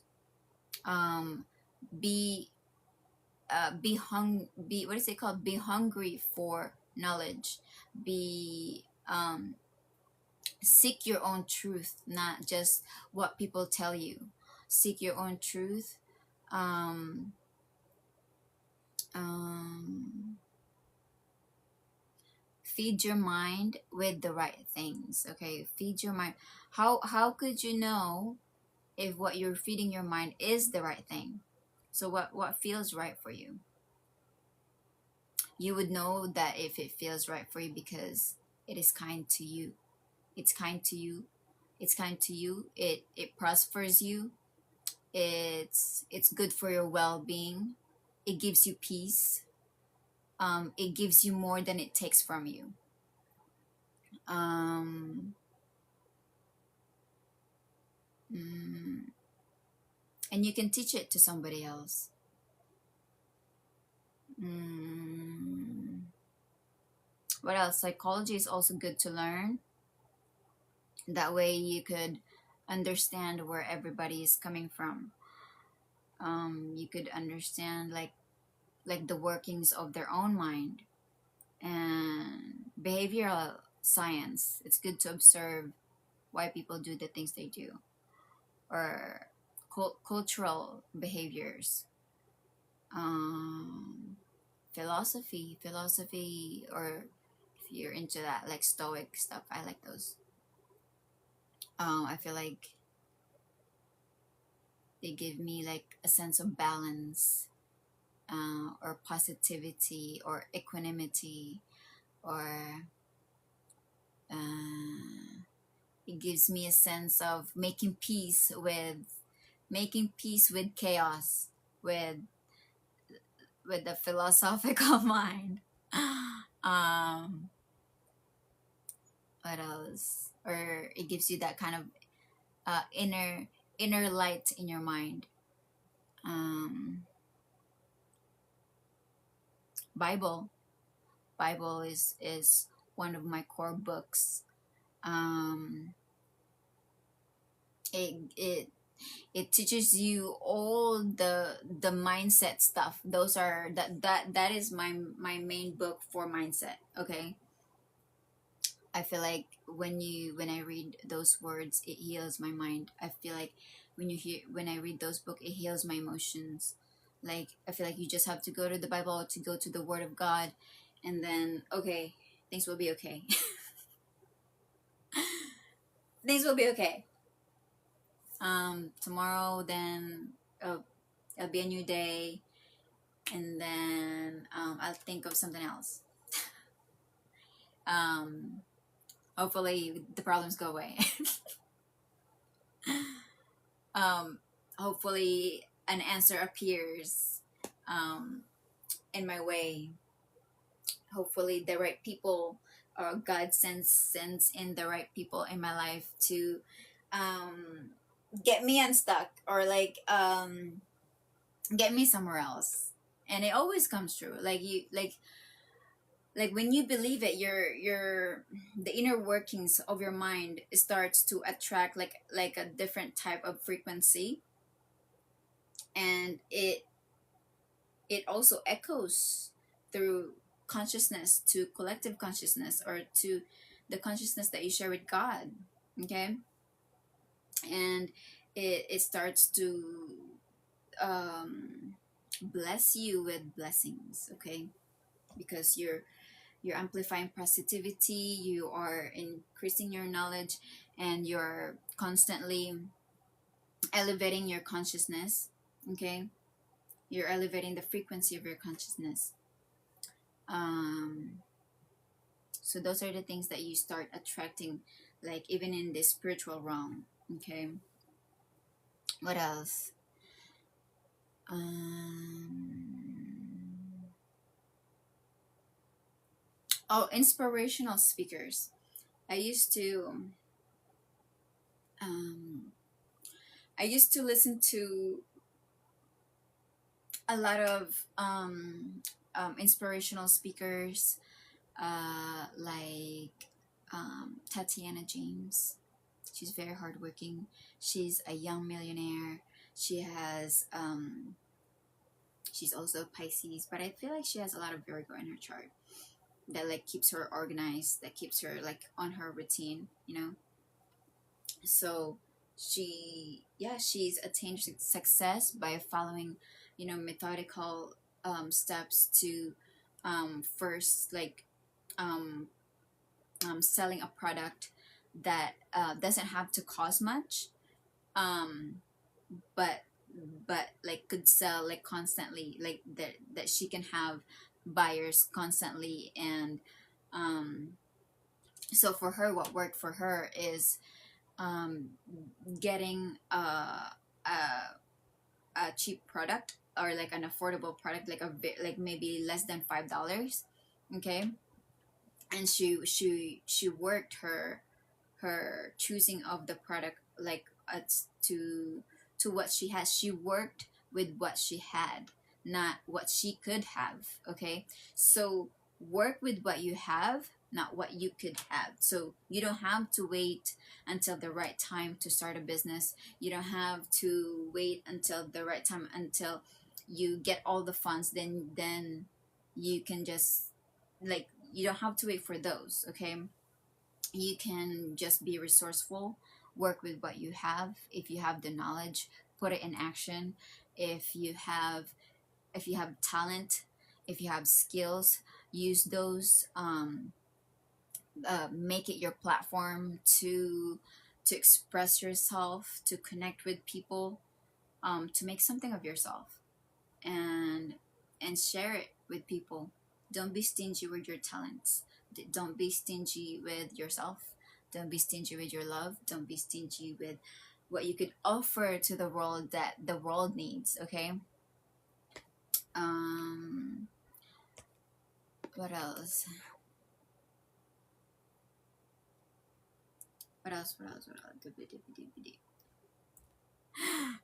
Um, be be, what is it called? Be hungry for knowledge. Be seek your own truth, not just what people tell you. Seek your own truth. Um, um, feed your mind with the right things. Okay, feed your mind. How could you know if what you're feeding your mind is the right thing? So what feels right for you? You would know that if it feels right for you because it is kind to you. It's kind to you. It's kind to you. It prospers you. It's good for your well-being. It gives you peace. It gives you more than it takes from you. um mm, and you can teach it to somebody else. mm, what else? Psychology is also good to learn. That way you could understand where everybody is coming from. You could understand like the workings of their own mind. And behavioral science, it's good to observe why people do the things they do. Or cultural behaviors. um, philosophy, or if you're into that, like stoic stuff, I like those. I feel like they give me like a sense of balance. or positivity or equanimity, or it gives me a sense of making peace with chaos, with the philosophical mind. um what else? Or it gives you that kind of inner light in your mind. um bible Bible is one of my core books. um it it teaches you all the mindset stuff. Those are that is my main book for mindset. Okay, I feel like when I read those words, it heals my mind. I feel like when I read those books, it heals my emotions. Like, I feel like you just have to go to the Bible, to go to the Word of God, and then, okay, things will be okay. Things will be okay. Tomorrow, then, it'll be a new day, and then I'll think of something else. um Hopefully the problems go away. um Hopefully an answer appears in my way. Hopefully the right people, or God sends in the right people in my life to um get me unstuck, or like get me somewhere else. And it always comes true. Like, you like when you believe it, your the inner workings of your mind starts to attract like a different type of frequency. And it also echoes through consciousness to collective consciousness, or to the consciousness that you share with God. Okay, and it starts to bless you with blessings. Okay, because you're amplifying positivity, you are increasing your knowledge, and you're constantly elevating your consciousness. Okay, you're elevating the frequency of your consciousness. um so those are the things that you start attracting, like even in the spiritual realm. Okay, what else? um oh, inspirational speakers. I used to um listen to a lot of inspirational speakers, like Tatiana James. She's very hardworking. She's a young millionaire. She's also Pisces, but I feel like she has a lot of Virgo in her chart that like keeps her organized, that keeps her like on her routine, So she's attained success by following, methodical steps to first, like, um, selling a product that doesn't have to cost much, um, but like could sell like constantly, like that she can have buyers constantly. And um, so for her, what worked for her is um, getting a cheap product, or like an affordable product, like like maybe less than $5. Okay, and she worked her choosing of the product, like to what she has. She worked with what she had, not what she could have. Okay, so work with what you have, not what you could have. So you don't have to wait until the right time to start a business. You don't have to wait until the right time, until you get all the funds. Then you can just, like, you don't have to wait for those. Okay, you can just be resourceful, work with what you have. If you have the knowledge, put it in action. If you have talent, if you have skills, use those. Make it your platform to express yourself, to connect with people, to make something of yourself. And and share it with people. Don't be stingy with your talents. Don't be stingy with yourself. Don't be stingy with your love. Don't be stingy with what you could offer to the world that the world needs. Okay. um what else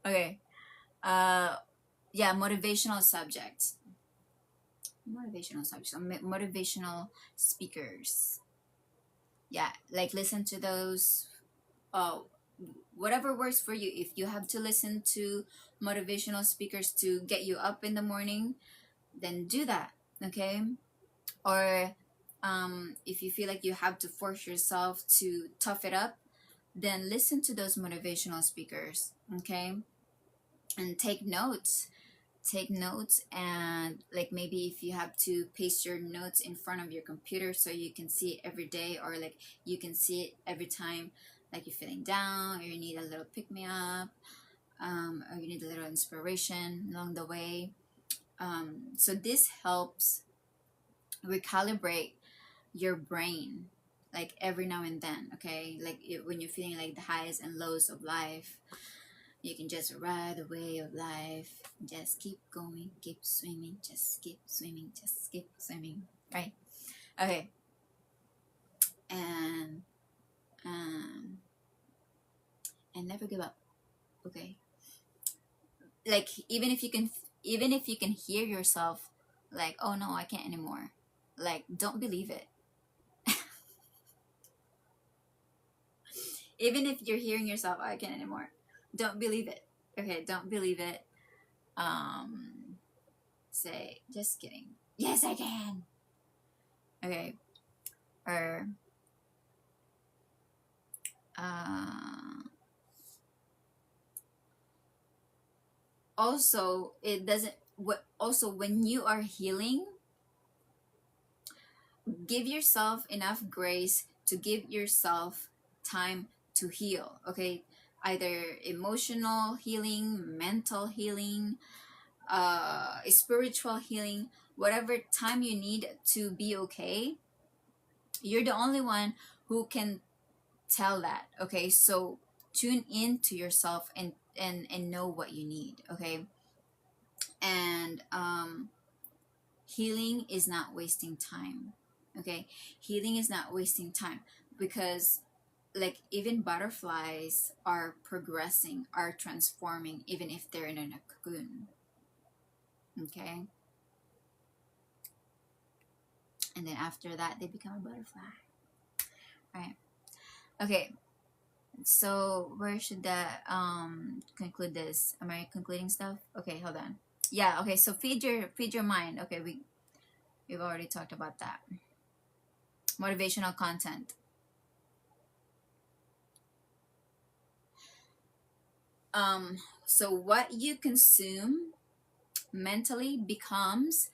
okay. uh yeah, motivational speakers. Yeah, like listen to those. uh Whatever works for you. If you have to listen to motivational speakers to get you up in the morning, then do that. Okay. Or if you feel like you have to force yourself to tough it up, then listen to those motivational speakers. Okay. And take notes, and like maybe if you have to paste your notes in front of your computer so you can see it every day, or like you can see it every time, like you're feeling down or you need a little pick me up, or you need a little inspiration along the way. So this helps recalibrate your brain, like every now and then. Okay, like when you're feeling like the highs and lows of life, you can just ride the wave of life. Just keep going, keep swimming, just keep swimming, just keep swimming. Right? Okay. And um, and never give up. Okay. Like even if you can hear yourself, like, oh no, I can't anymore. Like, don't believe it. Even if you're hearing yourself, I can't anymore. Don't believe it. Okay, don't believe it. Say, just kidding. Yes, I can. Okay. Or also it doesn't what also when you are healing, give yourself enough grace to give yourself time to heal. Okay, either emotional healing, mental healing, spiritual healing, whatever time you need to be okay. You're the only one who can tell that. Okay, so tune in to yourself and know what you need. Okay. And healing is not wasting time. Okay, healing is not wasting time, because like even butterflies are progressing, are transforming, even if they're in a cocoon. Okay. And then after that they become a butterfly. Right. Okay. So where should that conclude this? Am I concluding stuff? Okay, hold on. Yeah, okay, so feed your mind. Okay, we've already talked about that. Motivational content. So what you consume mentally becomes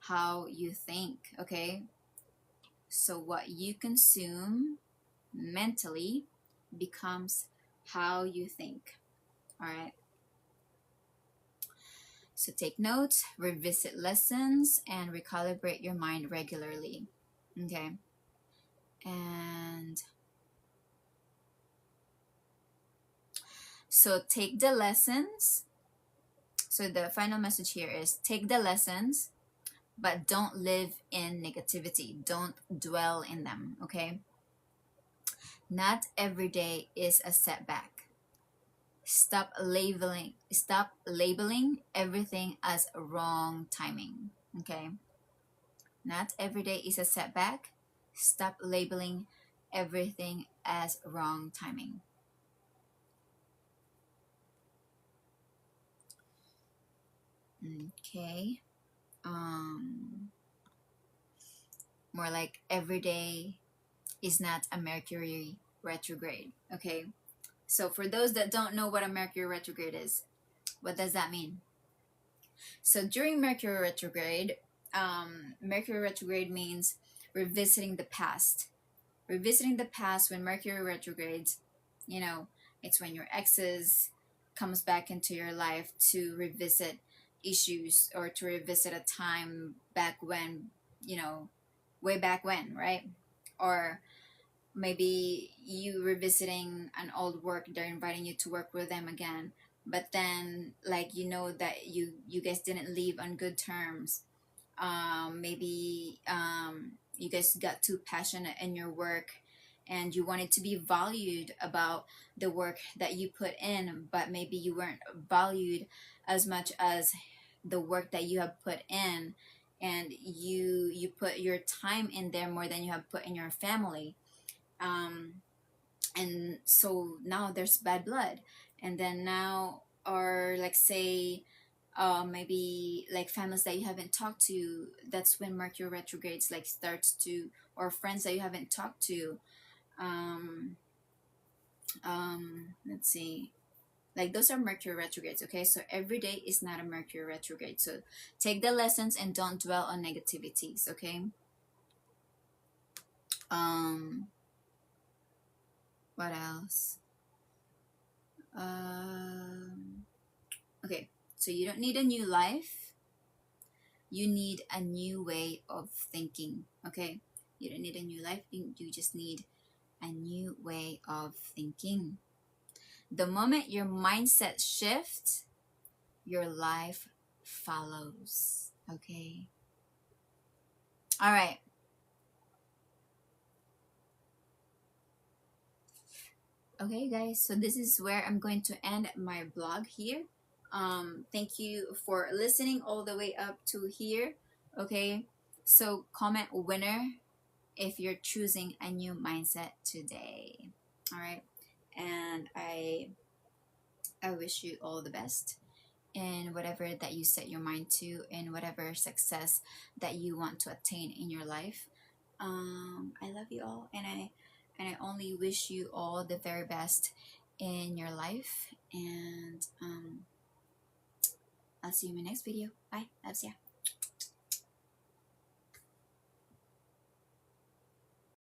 how you think. Okay, so what you consume mentally becomes how you think. All right. So take notes, revisit lessons, and recalibrate your mind regularly. Okay. And so take the lessons. So the final message here is take the lessons, but don't live in negativity. Don't dwell in them. Okay. Not every day is a setback. Stop labeling everything as wrong timing. Okay. Not every day is a setback. Stop labeling everything as wrong timing. Okay. More like every day is not a Mercury retrograde. Okay. So for those that don't know what a Mercury retrograde is, what does that mean? So during Mercury retrograde means revisiting the past. Revisiting the past when Mercury retrogrades, you know, it's when your exes comes back into your life to revisit issues, or to revisit a time back when, you know, way back when, right? Or maybe you revisiting an old work, they're inviting you to work with them again, but then, like, you know that you guys didn't leave on good terms. Maybe you guys got too passionate in your work, and you wanted to be valued about the work that you put in, but maybe you weren't valued as much as the work that you have put in, and you put your time in there more than you have put in your family. um and so now there's bad blood. And then now, or like say, maybe like families that you haven't talked to, that's when Mercury retrogrades like starts to, or friends that you haven't talked to. um let's see, like those are Mercury retrogrades. Okay, so every day is not a Mercury retrograde, so take the lessons and don't dwell on negativities. Okay. um what else? um okay, so you don't need a new life, you need a new way of thinking. Okay, you don't need a new life, you just need a new way of thinking. The moment your mindset shifts, your life follows. Okay. All right. Okay, guys, so this is where I'm going to end my blog here. Thank you for listening all the way up to here. Okay, so comment winner if you're choosing a new mindset today. All right, and I wish you all the best in whatever that you set your mind to, in whatever success that you want to attain in your life. I love you all, and I only wish you all the very best in your life. And I'll see you in my next video. Bye. Loves ya.